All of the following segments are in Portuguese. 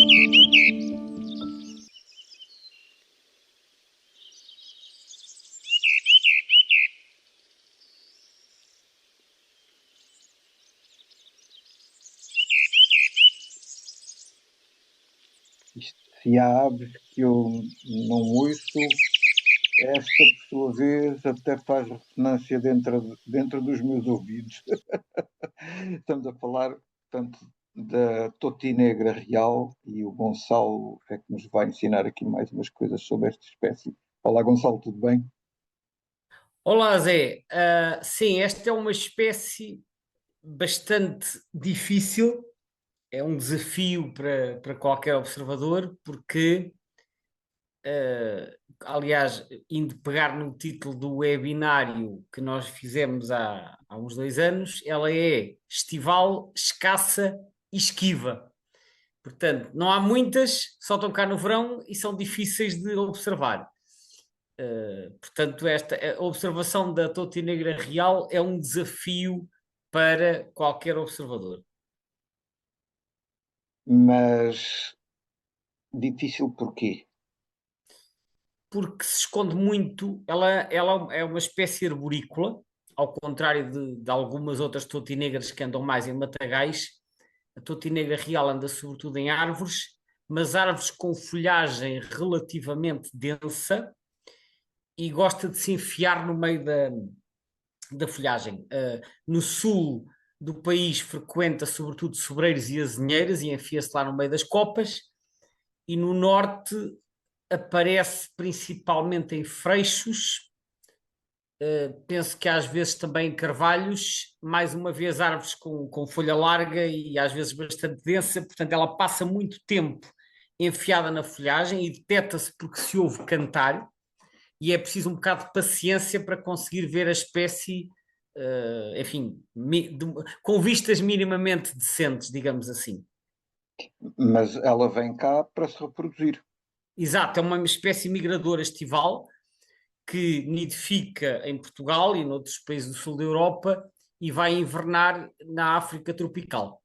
Se há aves que eu não ouço, esta, por sua vez, até faz ressonância dentro dos meus ouvidos. Estamos a falar, portanto, da totinegra real e o Gonçalo é que nos vai ensinar aqui mais umas coisas sobre esta espécie. Olá, Gonçalo, tudo bem? Olá, Zé. Sim, esta é uma espécie bastante difícil, é um desafio para qualquer observador, porque, aliás, indo pegar no título do webinário que nós fizemos há uns 2 anos, ela é estival, escassa e esquiva. Portanto, não há muitas, só estão cá no verão e são difíceis de observar. Portanto, esta a observação da totinegra real é um desafio para qualquer observador. Mas difícil porquê? Porque se esconde muito, ela é uma espécie arborícola, ao contrário de algumas outras totinegras que andam mais em matagais. A totinegra real anda sobretudo em árvores, mas árvores com folhagem relativamente densa e gosta de se enfiar no meio da folhagem. No sul do país frequenta sobretudo sobreiros e azinheiras e enfia-se lá no meio das copas, e no norte aparece principalmente em freixos, penso que às vezes também em carvalhos, mais uma vez árvores com folha larga e às vezes bastante densa, portanto ela passa muito tempo enfiada na folhagem e detecta-se porque se ouve cantar, e é preciso um bocado de paciência para conseguir ver a espécie, enfim, com vistas minimamente decentes, digamos assim. Mas ela vem cá para se reproduzir. Exato, é uma espécie migradora estival que nidifica em Portugal e noutros países do sul da Europa e vai invernar na África tropical.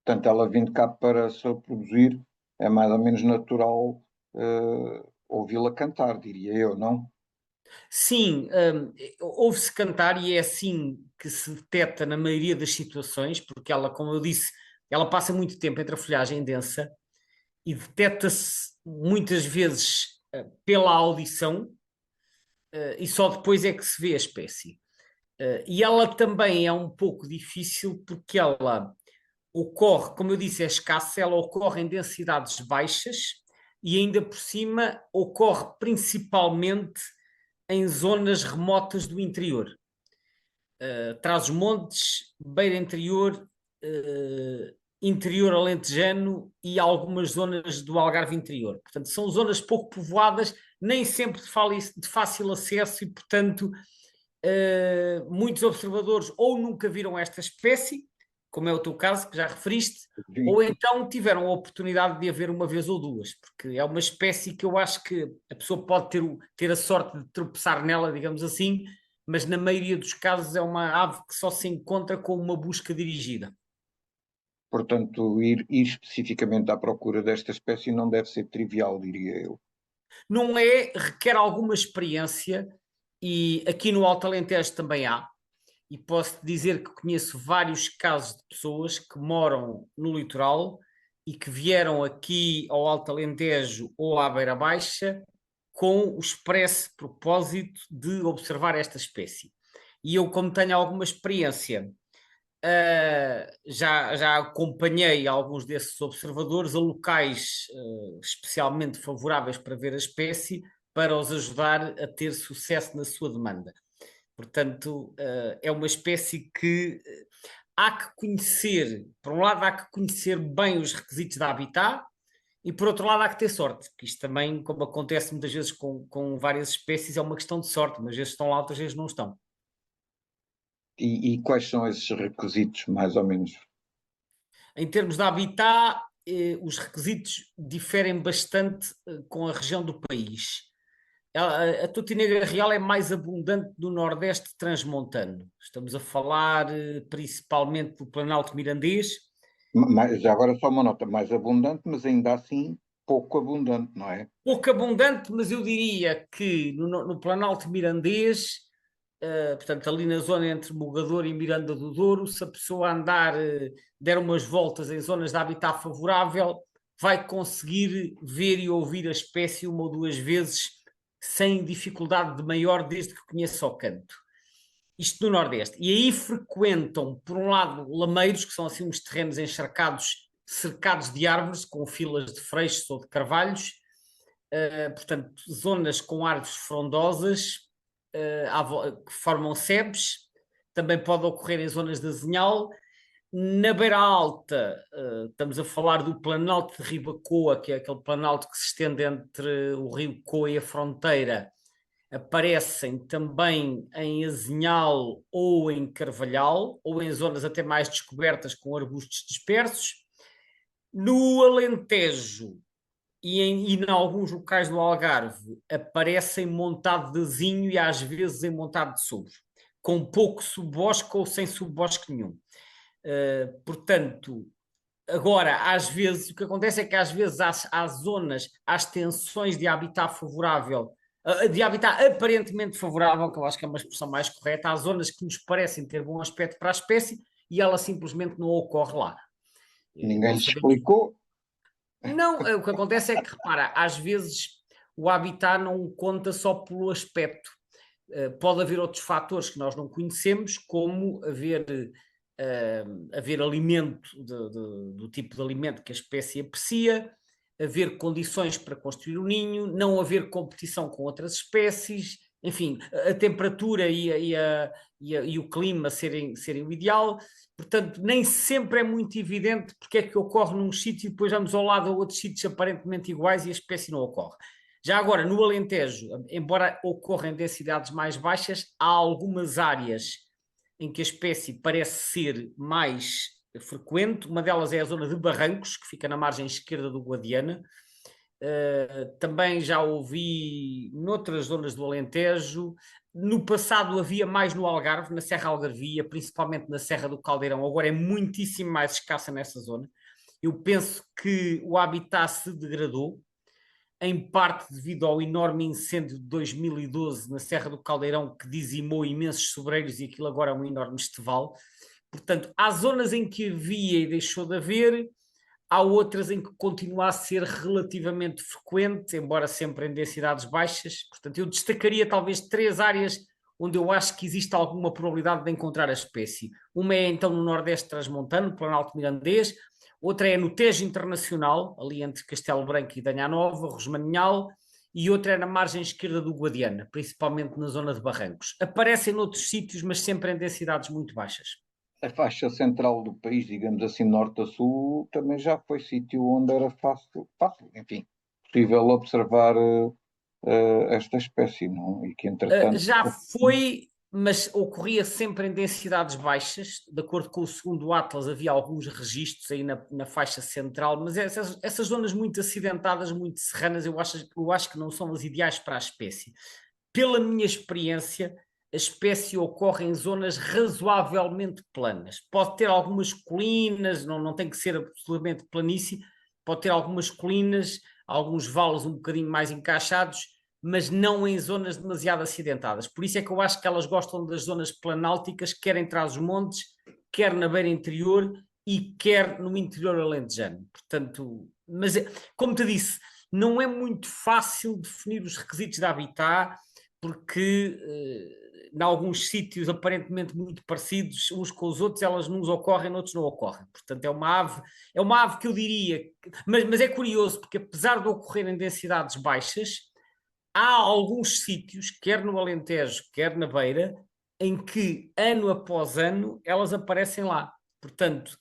Portanto, ela vindo cá para se reproduzir, é mais ou menos natural ouvi-la cantar, diria eu, não? Sim, ouve-se cantar e é assim que se detecta na maioria das situações, porque ela, como eu disse, ela passa muito tempo entre a folhagem densa e detecta-se muitas vezes pela audição, e só depois é que se vê a espécie. E ela também é um pouco difícil porque ela ocorre, como eu disse, é escassa, ela ocorre em densidades baixas e ainda por cima ocorre principalmente em zonas remotas do interior. Trás-os-Montes, Beira Interior, interior alentejano e algumas zonas do Algarve interior. Portanto, são zonas pouco povoadas, nem sempre de fácil acesso e, portanto, muitos observadores ou nunca viram esta espécie, como é o teu caso, que já referiste, Sim. ou então tiveram a oportunidade de a ver uma vez ou duas, porque é uma espécie que eu acho que a pessoa pode ter a sorte de tropeçar nela, digamos assim, mas na maioria dos casos é uma ave que só se encontra com uma busca dirigida. Portanto, ir especificamente à procura desta espécie não deve ser trivial, diria eu. Não é, requer alguma experiência, e aqui no Alto Alentejo também há, e posso dizer que conheço vários casos de pessoas que moram no litoral e que vieram aqui ao Alto Alentejo ou à Beira Baixa com o expresso propósito de observar esta espécie. E eu, como tenho alguma experiência, já acompanhei alguns desses observadores a locais especialmente favoráveis para ver a espécie, para os ajudar a ter sucesso na sua demanda. Portanto, é uma espécie que há que conhecer. Por um lado, há que conhecer bem os requisitos da habitat, e por outro lado, há que ter sorte, que isto também, como acontece muitas vezes com várias espécies, é uma questão de sorte. Umas vezes estão lá, outras vezes não estão. E quais são esses requisitos, mais ou menos? Em termos de habitat, os requisitos diferem bastante com a região do país. A tutinegra real é mais abundante no Nordeste transmontano. Estamos a falar principalmente do Planalto Mirandês. Mas, já agora só uma nota, mais abundante, mas ainda assim pouco abundante, não é? Pouco abundante, mas eu diria que no Planalto Mirandês, portanto, ali na zona entre Mogador e Miranda do Douro, se a pessoa andar, der umas voltas em zonas de habitat favorável, vai conseguir ver e ouvir a espécie uma ou duas vezes sem dificuldade de maior, desde que conheça o canto. Isto no Nordeste. E aí frequentam, por um lado, lameiros, que são assim uns terrenos encharcados, cercados de árvores, com filas de freixos ou de carvalhos, portanto, zonas com árvores frondosas, que formam sebes, também pode ocorrer em zonas de azinhal. Na Beira Alta, estamos a falar do Planalto de Ribacoa, que é aquele planalto que se estende entre o Rio Coa e a fronteira. Aparecem também em azinhal ou em carvalhal, ou em zonas até mais descobertas com arbustos dispersos. No Alentejo, e em alguns locais do Algarve aparecem montado de azinho e às vezes em montado de sogro, com pouco subbosque ou sem subbosque nenhum. Portanto, agora, às vezes, o que acontece é que às vezes há zonas, há extensões de habitat favorável, de habitat aparentemente favorável, que eu acho que é uma expressão mais correta, há zonas que nos parecem ter bom aspecto para a espécie e ela simplesmente não ocorre lá. Ninguém Nós lhe sabemos. explicou. Não, o que acontece é que, repara, às vezes o habitat não conta só pelo aspecto. Pode haver outros fatores que nós não conhecemos, como haver alimento do tipo de alimento que a espécie aprecia, haver condições para construir o ninho, não haver competição com outras espécies, enfim, a temperatura e o clima serem o ideal. Portanto, nem sempre é muito evidente porque é que ocorre num sítio e depois vamos ao lado a outros sítios aparentemente iguais e a espécie não ocorre. Já agora, no Alentejo, embora ocorra em densidades mais baixas, há algumas áreas em que a espécie parece ser mais frequente. Uma delas é a zona de Barrancos, que fica na margem esquerda do Guadiana. Também já ouvi noutras zonas do Alentejo. No passado havia mais no Algarve, na Serra Algarvia, principalmente na Serra do Caldeirão. Agora é muitíssimo mais escassa nessa zona. Eu penso que o habitat se degradou, em parte devido ao enorme incêndio de 2012 na Serra do Caldeirão, que dizimou imensos sobreiros e aquilo agora é um enorme estival. Portanto, há zonas em que havia e deixou de haver, há outras em que continua a ser relativamente frequente, embora sempre em densidades baixas. Portanto, eu destacaria talvez três áreas onde eu acho que existe alguma probabilidade de encontrar a espécie. Uma é então no Nordeste Transmontano, no Planalto Mirandês. Outra é no Tejo Internacional, ali entre Castelo Branco e Danha Nova, Rosmaninhal, e outra é na margem esquerda do Guadiana, principalmente na zona de Barrancos. Aparecem noutros sítios, mas sempre em densidades muito baixas. A faixa central do país, digamos assim, norte a sul, também já foi sítio onde era fácil, enfim, possível observar esta espécie, não? E que, entretanto, Já foi, mas ocorria sempre em densidades baixas. De acordo com o segundo Atlas, havia alguns registros aí na faixa central, mas essas zonas muito acidentadas, muito serranas, eu acho que não são as ideais para a espécie. Pela minha experiência, a espécie ocorre em zonas razoavelmente planas. Pode ter algumas colinas, não tem que ser absolutamente planície, pode ter algumas colinas, alguns vales um bocadinho mais encaixados, mas não em zonas demasiado acidentadas. Por isso é que eu acho que elas gostam das zonas planálticas, quer em Trás-os-Montes, quer na beira interior e quer no interior alentejano. Portanto, mas como te disse, não é muito fácil definir os requisitos de habitat, porque em alguns sítios aparentemente muito parecidos uns com os outros, elas nos ocorrem, outros não ocorrem. Portanto, é uma ave que eu diria, mas é curioso, porque apesar de ocorrer em densidades baixas, há alguns sítios, quer no Alentejo, quer na Beira, em que ano após ano elas aparecem lá. Portanto,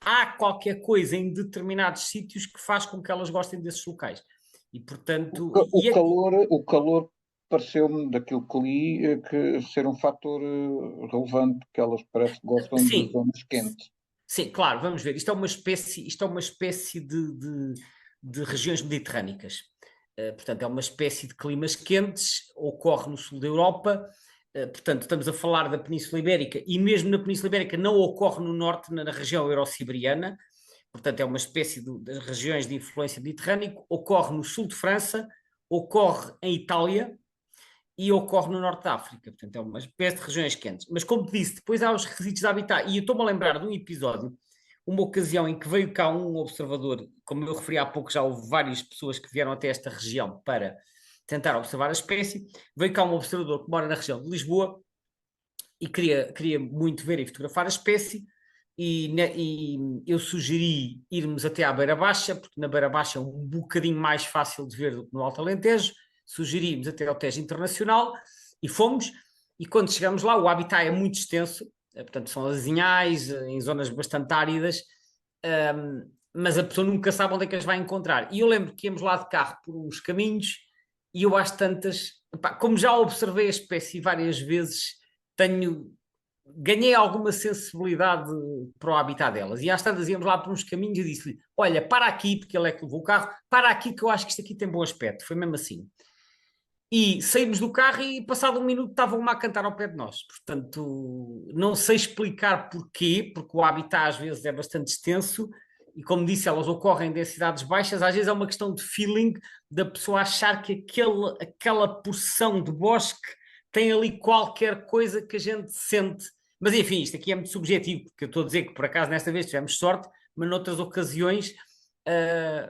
há qualquer coisa em determinados sítios que faz com que elas gostem desses locais. E portanto, o calor pareceu-me, daquilo que li, que ser um fator relevante, que elas parece que gostam de sim, zonas quentes. sim, claro, vamos ver. Isto é uma espécie de regiões mediterrânicas. Portanto, é uma espécie de climas quentes, ocorre no sul da Europa. Portanto, estamos a falar da Península Ibérica, e mesmo na Península Ibérica não ocorre no norte, na região eurosiberiana. portanto é uma espécie das regiões de influência mediterrânea, ocorre no sul de França, ocorre em Itália e ocorre no norte da África, portanto é uma espécie de regiões quentes. Mas como te disse, depois há os requisitos de habitat, e eu estou-me a lembrar de um episódio, uma ocasião em que veio cá um observador, como eu referi há pouco, já houve várias pessoas que vieram até esta região para tentar observar a espécie, veio cá um observador que mora na região de Lisboa e queria muito ver e fotografar a espécie, e eu sugeri irmos até à Beira Baixa, porque na Beira Baixa é um bocadinho mais fácil de ver do que no Alto Alentejo, sugerimos até ao Tejo Internacional, e fomos, e quando chegamos lá o habitat é muito extenso, portanto são azinhais, em zonas bastante áridas, mas a pessoa nunca sabe onde é que as vai encontrar. E eu lembro que íamos lá de carro por uns caminhos, e eu às tantas, como já observei a espécie várias vezes, ganhei alguma sensibilidade para o habitat delas. E às tantas íamos lá por uns caminhos e disse-lhe: olha, para aqui, porque ele é que levou o carro, para aqui que eu acho que isto aqui tem bom aspecto. Foi mesmo assim. E saímos do carro e passado um minuto estavam-me a cantar ao pé de nós. Portanto, não sei explicar porquê, porque o habitat às vezes é bastante extenso e, como disse, elas ocorrem em densidades baixas. Às vezes é uma questão de feeling, da pessoa achar que aquela porção de bosque tem ali qualquer coisa que a gente sente. Mas enfim, isto aqui é muito subjetivo, porque eu estou a dizer que por acaso nesta vez tivemos sorte, mas noutras ocasiões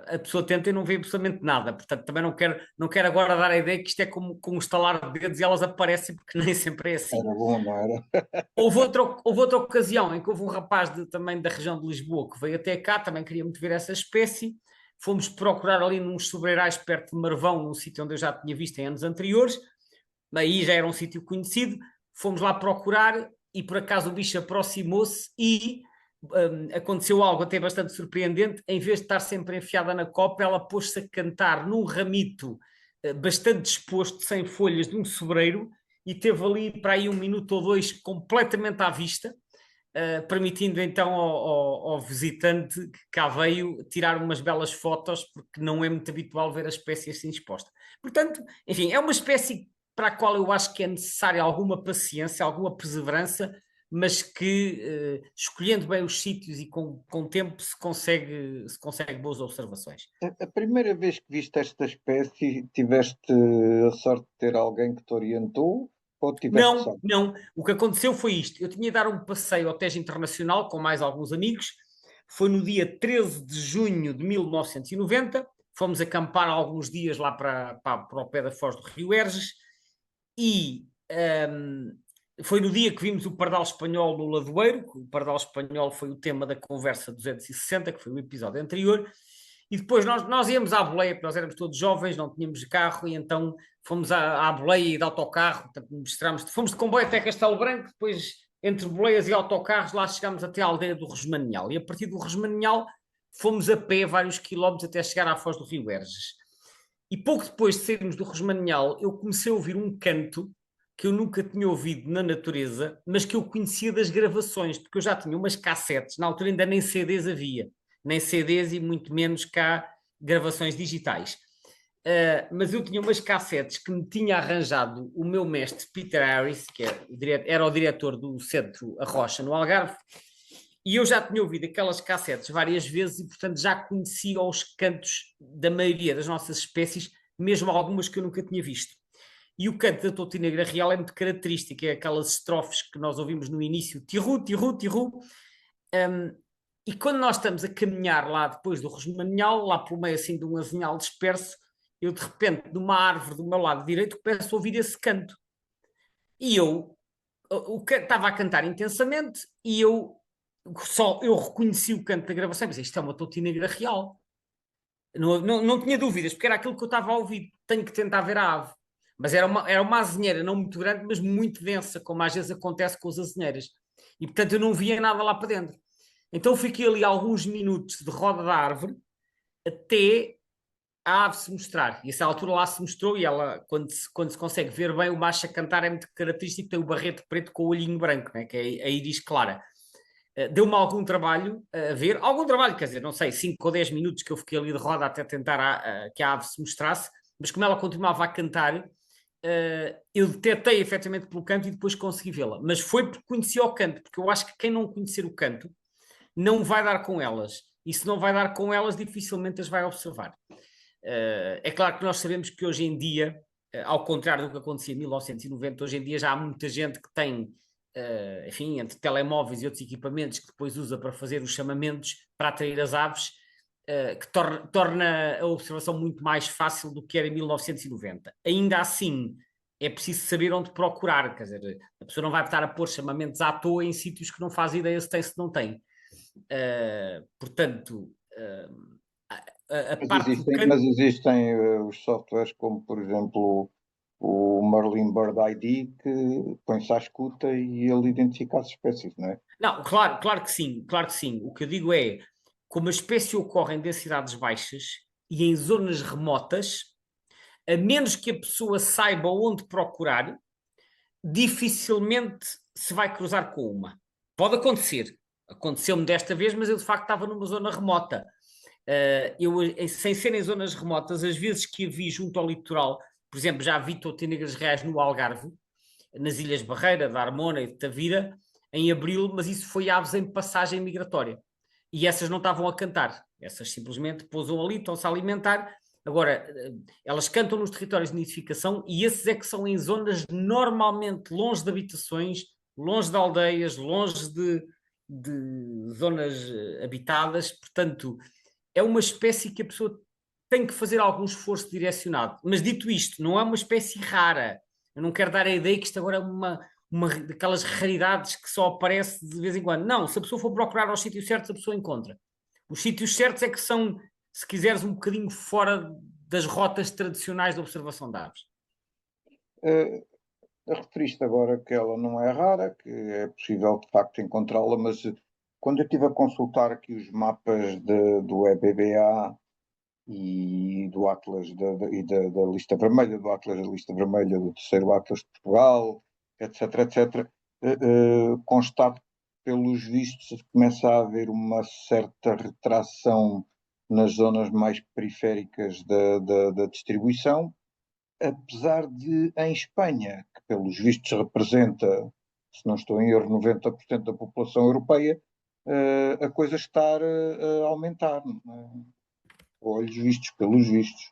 a pessoa tenta e não vê absolutamente nada. Portanto, também não quero agora dar a ideia que isto é como com um estalar de dedos e elas aparecem, porque nem sempre é assim. Era bom, não era? Houve outra ocasião em que houve um rapaz também da região de Lisboa que veio até cá, também queria muito ver essa espécie. Fomos procurar ali nos sobreirais perto de Marvão, num sítio onde eu já tinha visto em anos anteriores, aí já era um sítio conhecido. Fomos lá procurar e por acaso o bicho aproximou-se e aconteceu algo até bastante surpreendente. Em vez de estar sempre enfiada na copa, ela pôs-se a cantar num ramito bastante disposto, sem folhas, de um sobreiro, e teve ali para aí um minuto ou dois completamente à vista, permitindo então ao visitante que cá veio tirar umas belas fotos, porque não é muito habitual ver a espécie assim exposta. Portanto, enfim, é uma espécie para a qual eu acho que é necessária alguma paciência, alguma perseverança, mas que, escolhendo bem os sítios e com tempo, se consegue boas observações. A primeira vez que viste esta espécie, tiveste a sorte de ter alguém que te orientou ou tiveste Não, sorte? não. O que aconteceu foi isto. Eu tinha de dar um passeio ao Tejo Internacional com mais alguns amigos. Foi no dia 13 de junho de 1990. Fomos acampar alguns dias lá para o pé da Foz do Rio Erges. E foi no dia que vimos o Pardal Espanhol no Ladoeiro. O Pardal Espanhol foi o tema da conversa 260, que foi o episódio anterior. E depois nós íamos à boleia, porque nós éramos todos jovens, não tínhamos carro, e então fomos à boleia e de autocarro, portanto, fomos de comboio até Castelo Branco, depois entre boleias e autocarros lá chegámos até à aldeia do Resmaninhal, e a partir do Resmaninhal fomos a pé vários quilómetros até chegar à Foz do Rio Erges. E pouco depois de sairmos do Resmaninhal, eu comecei a ouvir um canto que eu nunca tinha ouvido na natureza, mas que eu conhecia das gravações, porque eu já tinha umas cassetes, na altura ainda nem CDs havia, nem CDs e muito menos cá gravações digitais. Mas eu tinha umas cassetes que me tinha arranjado o meu mestre Peter Harris, que era o diretor do Centro A Rocha, no Algarve, e eu já tinha ouvido aquelas cassetes várias vezes e, portanto, já conhecia os cantos da maioria das nossas espécies, mesmo algumas que eu nunca tinha visto. E o canto da Touti Negra Real é muito característico, é aquelas estrofes que nós ouvimos no início, tirru, tirru, tirru. E quando nós estamos a caminhar lá depois do Rosmaninhal, lá por meio assim de um azinhal disperso, eu de repente, numa árvore do meu lado direito, começo a ouvir esse canto. E eu estava a cantar intensamente e eu reconheci o canto da gravação, mas isto é uma Touti Negra Real. Não tinha dúvidas, porque era aquilo que eu estava a ouvir. Tenho que tentar ver a ave. Mas era uma azinheira, não muito grande, mas muito densa, como às vezes acontece com as azinheiras. E portanto eu não via nada lá para dentro. Então fiquei ali alguns minutos de roda da árvore até a ave se mostrar. E essa altura lá se mostrou e ela, quando se consegue ver bem, o macho a cantar é muito característico, tem o barrete preto com o olhinho branco, né? Que é a íris clara. Deu-me algum trabalho a ver, algum trabalho, quer dizer, não sei, 5 ou 10 minutos que eu fiquei ali de roda até tentar que a ave se mostrasse, mas como ela continuava a cantar, eu detetei efetivamente pelo canto e depois consegui vê-la. Mas foi porque conhecia o canto, porque eu acho que quem não conhecer o canto não vai dar com elas. e se não vai dar com elas, dificilmente as vai observar. É claro que nós sabemos que hoje em dia, ao contrário do que acontecia em 1990, hoje em dia já há muita gente que tem, enfim, entre telemóveis e outros equipamentos que depois usa para fazer os chamamentos para atrair as aves, que torna a observação muito mais fácil do que era em 1990. Ainda assim, é preciso saber onde procurar, quer dizer, a pessoa não vai estar a pôr chamamentos à toa em sítios que não faz ideia se tem, se não tem. Portanto, a parte do canto... Mas existem os softwares como, por exemplo, o Merlin Bird ID, que põe-se à escuta e ele identifica as espécies, não é? Não, claro, claro que sim, claro que sim. O que eu digo é, como a espécie ocorre em densidades baixas e em zonas remotas, a menos que a pessoa saiba onde procurar, dificilmente se vai cruzar com uma. Pode acontecer. Aconteceu-me desta vez, mas eu de facto estava numa zona remota. Eu, sem ser em zonas remotas, as vezes que a vi junto ao litoral, por exemplo, já vi totinegras reais no Algarve, nas Ilhas Barreira, da Armona e de Tavira, em abril, mas isso foi aves em passagem migratória. E essas não estavam a cantar. Essas simplesmente pousam ali, estão-se a alimentar. Agora, elas cantam nos territórios de nidificação e esses é que são em zonas normalmente longe de habitações, longe de aldeias, longe de zonas habitadas. Portanto, é uma espécie que a pessoa tem que fazer algum esforço direcionado. Mas dito isto, não é uma espécie rara. Eu não quero dar a ideia que isto agora é uma daquelas raridades que só aparece de vez em quando. Não, se a pessoa for procurar aos sítios certos, a pessoa encontra. Os sítios certos é que são, se quiseres, um bocadinho fora das rotas tradicionais de observação de aves. Uh, Referiste agora que ela não é rara, que é possível de facto encontrá-la, mas quando eu estive a consultar aqui os mapas do EBBA e do Atlas da lista vermelha, do Atlas da lista vermelha, do terceiro Atlas de Portugal, etc, etc, constato que, pelos vistos, começa a haver uma certa retração nas zonas mais periféricas da distribuição, apesar de, em Espanha, que pelos vistos representa, se não estou em erro, 90% da população europeia, a coisa estar a aumentar, olhos vistos, pelos vistos.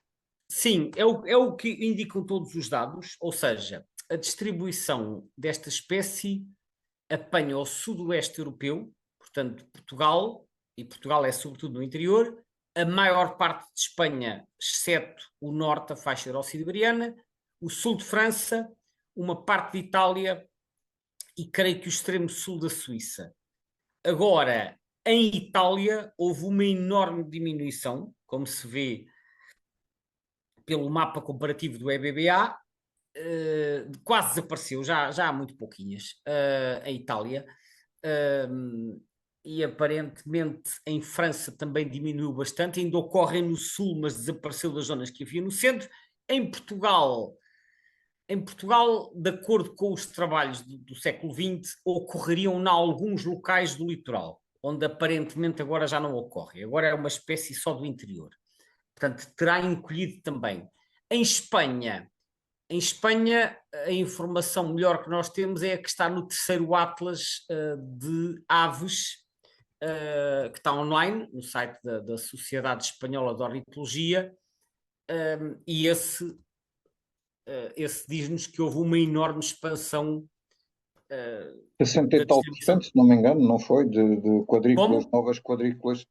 Sim, é o que indicam todos os dados, ou seja, a distribuição desta espécie apanha o sudoeste europeu, portanto Portugal, e Portugal é sobretudo no interior, a maior parte de Espanha, exceto o norte, a faixa eurosiberiana, o sul de França, uma parte de Itália e creio que o extremo sul da Suíça. Agora, em Itália, houve uma enorme diminuição, como se vê pelo mapa comparativo do EBBA, quase desapareceu, já há muito pouquinhas, em Itália. E aparentemente em França também diminuiu bastante, ainda ocorre no sul, mas desapareceu das zonas que havia no centro. Em Portugal, de acordo com os trabalhos do século XX, ocorreriam em alguns locais do litoral, onde aparentemente agora já não ocorre. Agora é uma espécie só do interior. Portanto, terá encolhido também. Em Espanha, a informação melhor que nós temos é a que está no terceiro Atlas de aves, que está online, no site da Sociedade Espanhola de Ornitologia, e esse diz-nos que houve uma enorme expansão 60 da e tal por distribuição. cento, se não me engano, não foi? De quadrículas, Como? novas quadrículas.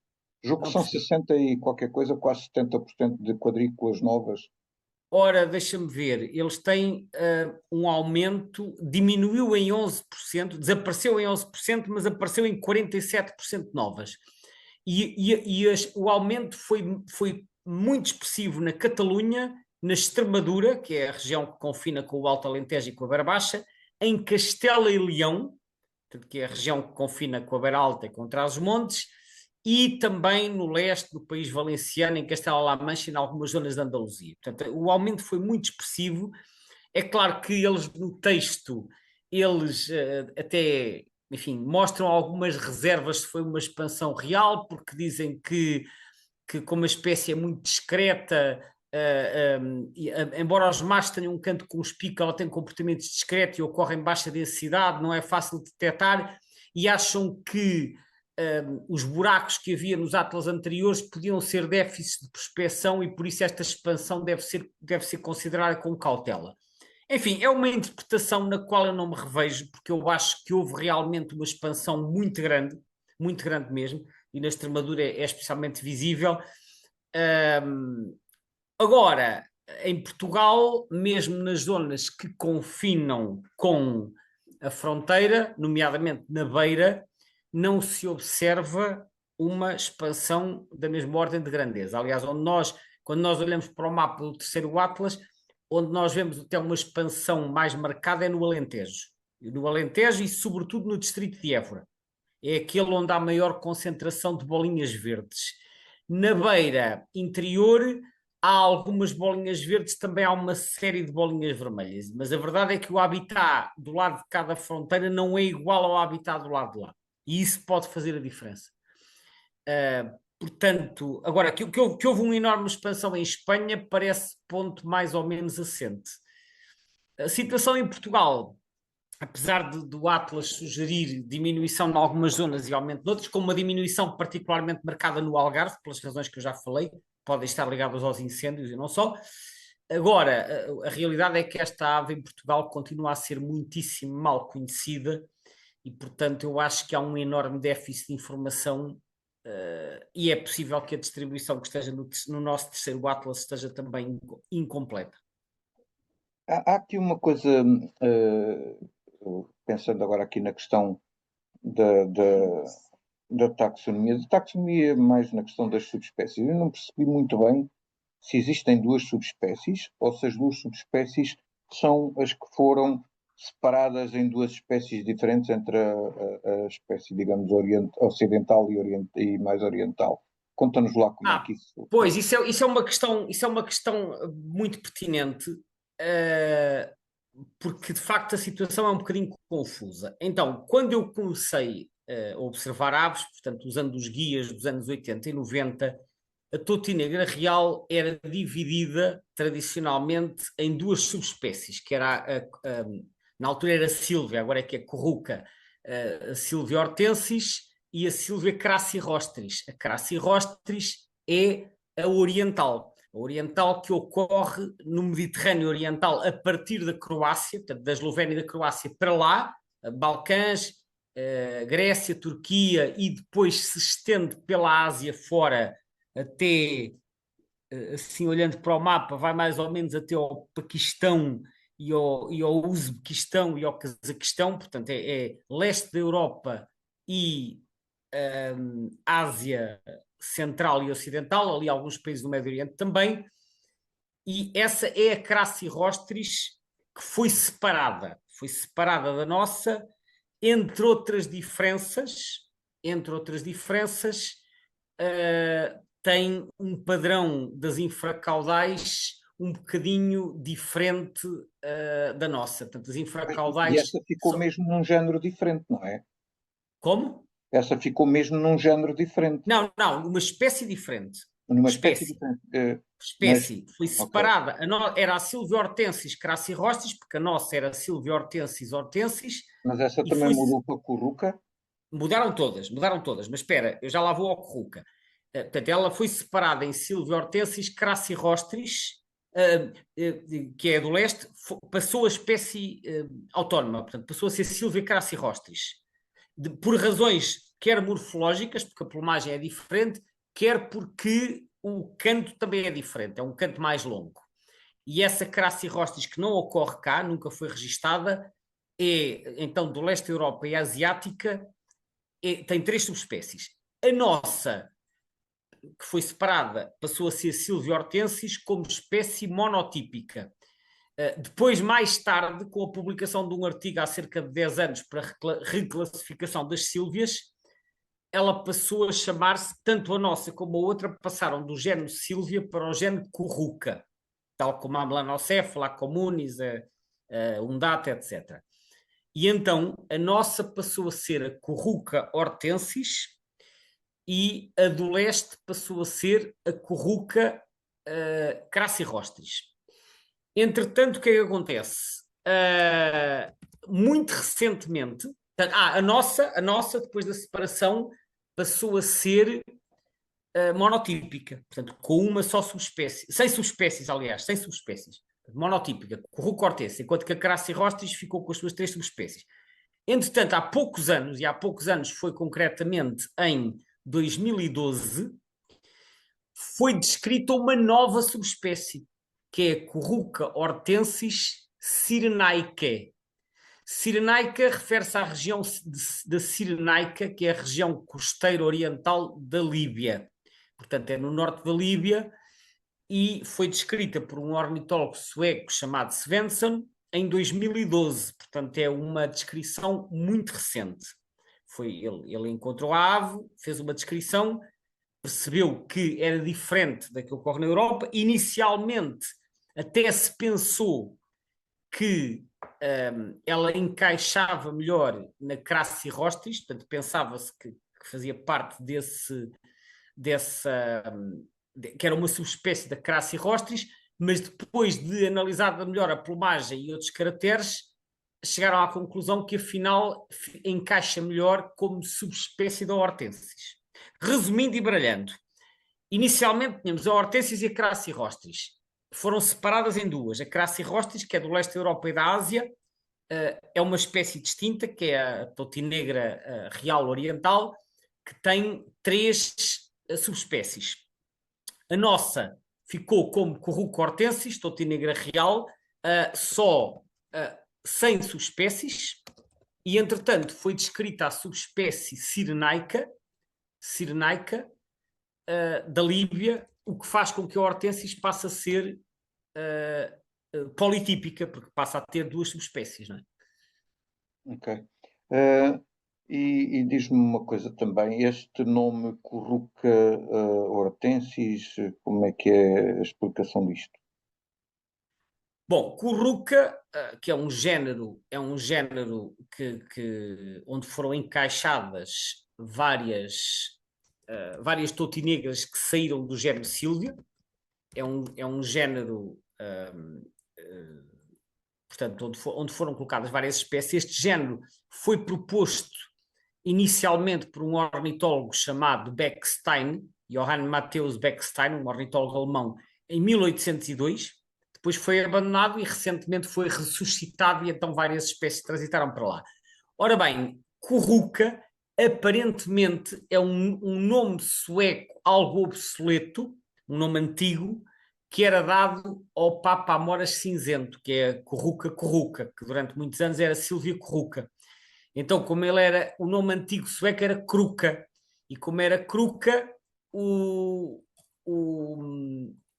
Julgo que Não são percebi. 60 e qualquer coisa, quase 70% de quadrículas novas. Ora, deixa-me ver, eles têm um aumento, diminuiu em 11%, desapareceu em 11%, mas apareceu em 47% novas. O aumento foi muito expressivo na Catalunha, na Extremadura, que é a região que confina com o Alto Alentejo e com a Beira Baixa, em Castela e Leão, que é a região que confina com a Beira Alta e com Trás-os-Montes, e também no leste do país valenciano, em Castela-La Mancha e em algumas zonas de Andaluzia. Portanto, o aumento foi muito expressivo. É claro que eles, no texto, eles até, enfim, mostram algumas reservas se foi uma expansão real, porque dizem que como a espécie é muito discreta, embora os machos tenham um canto com os picos, ela tem comportamentos discretos e ocorre em baixa densidade, não é fácil de detectar, e acham que os buracos que havia nos atlas anteriores podiam ser déficits de prospecção e por isso esta expansão deve ser considerada com cautela. Enfim, é uma interpretação na qual eu não me revejo, porque eu acho que houve realmente uma expansão muito grande mesmo, e na Extremadura é especialmente visível. Agora, em Portugal, mesmo nas zonas que confinam com a fronteira, nomeadamente na Beira, não se observa uma expansão da mesma ordem de grandeza. Aliás, quando nós olhamos para o mapa do terceiro Atlas, onde nós vemos até uma expansão mais marcada é no Alentejo. No Alentejo e, sobretudo, no distrito de Évora. É aquele onde há maior concentração de bolinhas verdes. Na beira interior, há algumas bolinhas verdes, também há uma série de bolinhas vermelhas. Mas a verdade é que o habitat do lado de cada fronteira não é igual ao habitat do lado de lá. E isso pode fazer a diferença. Portanto, agora, que houve uma enorme expansão em Espanha parece ponto mais ou menos assente. A situação em Portugal, apesar do Atlas sugerir diminuição em algumas zonas e aumento noutras, com uma diminuição particularmente marcada no Algarve, pelas razões que eu já falei, podem estar ligadas aos incêndios e não só. Agora, a realidade é que esta ave em Portugal continua a ser muitíssimo mal conhecida e, portanto, eu acho que há um enorme déficit de informação e é possível que a distribuição que esteja no nosso terceiro Atlas esteja também incompleta. Há aqui uma coisa, pensando agora aqui na questão da, da, da taxonomia mais na questão das subespécies. Eu não percebi muito bem se existem duas subespécies ou se as duas subespécies são as que foram separadas em duas espécies diferentes entre a espécie, digamos, ocidental e mais oriental. Conta-nos lá como é que isso... Pois, isso é uma questão muito pertinente, porque de facto a situação é um bocadinho confusa. Então, quando eu comecei a observar aves, portanto, usando os guias dos anos 80 e 90, a totinegra real era dividida tradicionalmente em duas subespécies, que era na altura era a Sílvia, agora é que é Curruca, a Sílvia hortensis e a Sílvia crassirrostris. A crassirrostris é a oriental que ocorre no Mediterrâneo Oriental a partir da Croácia, portanto, da Eslovénia e da Croácia para lá, Balcãs, Grécia, Turquia e depois se estende pela Ásia fora até, assim olhando para o mapa, vai mais ou menos até ao Paquistão e ao Uzbequistão e ao Cazaquistão, portanto é leste da Europa e Ásia Central e Ocidental, ali alguns países do Médio Oriente também, e essa é a Crassirrostris que foi separada da nossa, entre outras diferenças, tem um padrão das infracaudais um bocadinho diferente da nossa. Portanto, as infracaudais... E essa ficou mesmo num género diferente, não é? Como? Essa ficou mesmo num género diferente. Não, uma espécie diferente. Numa espécie diferente. Espécie. Foi separada. Okay. Era a Sílvia hortensis crassirrostris, porque a nossa era a Sílvia hortensis hortensis. Mas essa também mudou para a Curruca? Mudaram todas. Mas espera, eu já lá vou ao Curruca. Portanto, ela foi separada em Sílvia hortensis crassirrostris, que é do leste, passou a espécie autónoma, portanto, passou a ser Sílvia crassirrostris. Por razões quer morfológicas, porque a plumagem é diferente, quer porque o canto também é diferente, é um canto mais longo. E essa Crassirrostris que não ocorre cá, nunca foi registada, é então do leste da Europa e asiática, tem 3 subespécies. A nossa, que foi separada, passou a ser Sílvia hortensis como espécie monotípica. Depois, mais tarde, com a publicação de um artigo há cerca de 10 anos para reclassificação das sílvias, ela passou a chamar-se, tanto a nossa como a outra, passaram do género Sílvia para o género Curruca, tal como a Melanocéfala, a Comunis, a Undata, etc. E então, a nossa passou a ser a Curruca hortensis e a do leste passou a ser a Curruca crassirrostris. Entretanto, o que é que acontece? Muito recentemente, a nossa, depois da separação, passou a ser monotípica, portanto, com uma só subespécie, sem subespécies, aliás, sem subespécies, monotípica, Curruca hortensis, enquanto que a Crassirrostris ficou com as suas 3 subespécies. Entretanto, há poucos anos foi concretamente em 2012, foi descrita uma nova subespécie, que é a Curruca hortensis cyrenaicae. Cyrenaica refere-se à região da Cirenaica, que é a região costeira oriental da Líbia. Portanto, é no norte da Líbia e foi descrita por um ornitólogo sueco chamado Svensson em 2012. Portanto, é uma descrição muito recente. Ele encontrou a ave, fez uma descrição, percebeu que era diferente daquilo que ocorre na Europa. Inicialmente, até se pensou que ela encaixava melhor na Crassirrostris, portanto, pensava-se que fazia parte que era uma subespécie da Crassirrostris, mas depois de analisar melhor a plumagem e outros caracteres, chegaram à conclusão que afinal encaixa melhor como subespécie da hortensis. Resumindo e baralhando, inicialmente tínhamos a hortensis e a Crassirrostris. Foram separadas em duas. A Crassirrostris, que é do leste da Europa e da Ásia, é uma espécie distinta, que é a totinegra real oriental, que tem 3 subespécies. A nossa ficou como Curruca hortensis, totinegra real, só 100 subespécies, e entretanto foi descrita a subespécie Cyrenaica da Líbia, o que faz com que a hortensis passe a ser politípica, porque passa a ter 2 subespécies, não é? Ok. E diz-me uma coisa também, este nome Curruca hortensis, como é que é a explicação disto? Bom, Curruca, que é um género onde foram encaixadas várias totinegras que saíram do género Sílvia. É um género, portanto, onde foram colocadas várias espécies. Este género foi proposto inicialmente por um ornitólogo chamado Beckstein, Johann Matthäus Beckstein, um ornitólogo alemão, em 1802. Depois foi abandonado e recentemente foi ressuscitado e então várias espécies transitaram para lá. Ora bem, Curruca aparentemente é um nome sueco algo obsoleto, um nome antigo, que era dado ao Papa Amoras Cinzento, que é Curruca Curruca, que durante muitos anos era Silvia Curruca. Então, como ele era, o nome antigo sueco era Kruka, e como era Kruka,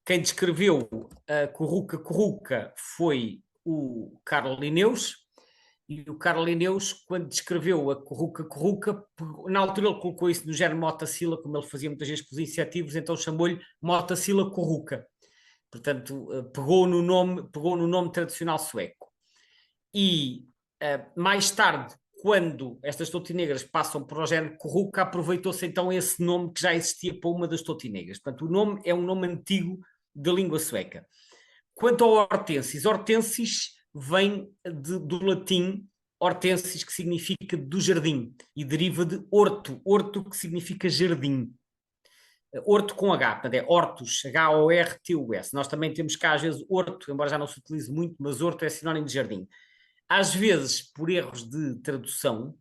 quem descreveu a Curruca Curruca foi o Carl Linnaeus, e o Carl Linnaeus, quando descreveu a Curruca Curruca, na altura ele colocou isso no género Motacilla, como ele fazia muitas vezes com os insetivos, então chamou-lhe Motacilla Curruca. Portanto, pegou no nome tradicional sueco. E mais tarde, quando estas totinegras passam para o género Curruca, aproveitou-se então esse nome que já existia para uma das totinegras. Portanto, o nome é um nome antigo da língua sueca. Quanto ao hortensis vem do latim hortensis, que significa do jardim, e deriva de horto que significa jardim. Horto com H, portanto é hortus, H-O-R-T-U-S. Nós também temos cá às vezes horto, embora já não se utilize muito, mas horto é sinónimo de jardim. Às vezes, por erros de tradução,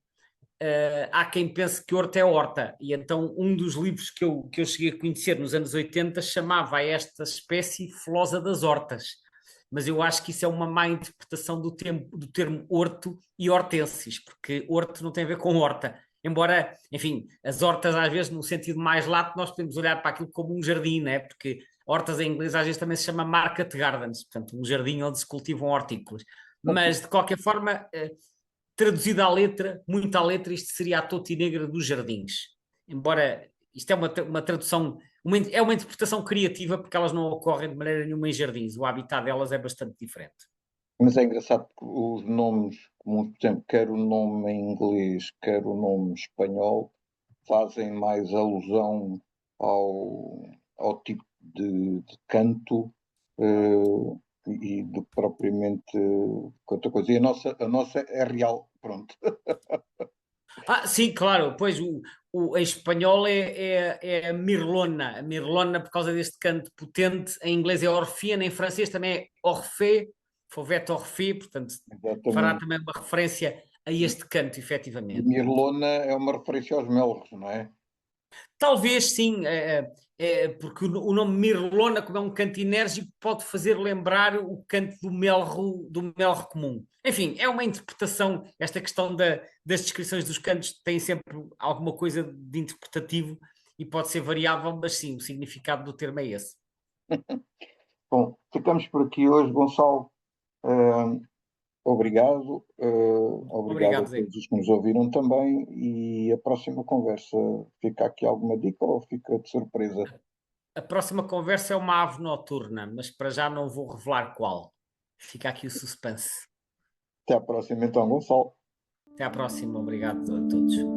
há quem pense que horta é horta, e então um dos livros que eu cheguei a conhecer nos anos 80 chamava esta espécie Flosa das Hortas, mas eu acho que isso é uma má interpretação do termo horto e hortensis, porque horto não tem a ver com horta, embora, enfim, as hortas às vezes no sentido mais lato nós podemos olhar para aquilo como um jardim, né? Porque hortas em inglês às vezes também se chama market gardens, portanto um jardim onde se cultivam hortícolas, mas de qualquer forma traduzida à letra, muito à letra, isto seria a totinegra dos jardins. Embora isto é uma tradução, é uma interpretação criativa, porque elas não ocorrem de maneira nenhuma em jardins. O habitat delas é bastante diferente. Mas é engraçado que os nomes comuns, por exemplo, quer o nome em inglês, quer o nome espanhol, fazem mais alusão ao tipo de canto e do que propriamente outra coisa. E a nossa é real, pronto. Sim, claro, pois em espanhol é a Mirlona por causa deste canto potente, em inglês é Orfeana, em francês também é Orphée, Fauvette Orphée, portanto fará Exatamente. também uma referência a este canto, E efetivamente. Mirlona é uma referência aos melros, não é? Talvez sim, porque o nome Mirlona, como é um canto enérgico, pode fazer lembrar o canto do melro comum. Enfim, é uma interpretação, esta questão das descrições dos cantos tem sempre alguma coisa de interpretativo e pode ser variável, mas sim, o significado do termo é esse. Bom, ficamos por aqui hoje, Gonçalo. Eh, Obrigado. Obrigado a Obrigado, Zé. todos os que nos ouviram também. E a próxima conversa, fica aqui alguma dica ou fica de surpresa? A próxima conversa é uma ave noturna, mas para já não vou revelar qual. Fica aqui o suspense. Até à próxima, então, Gonçalo. Até à próxima, obrigado a todos.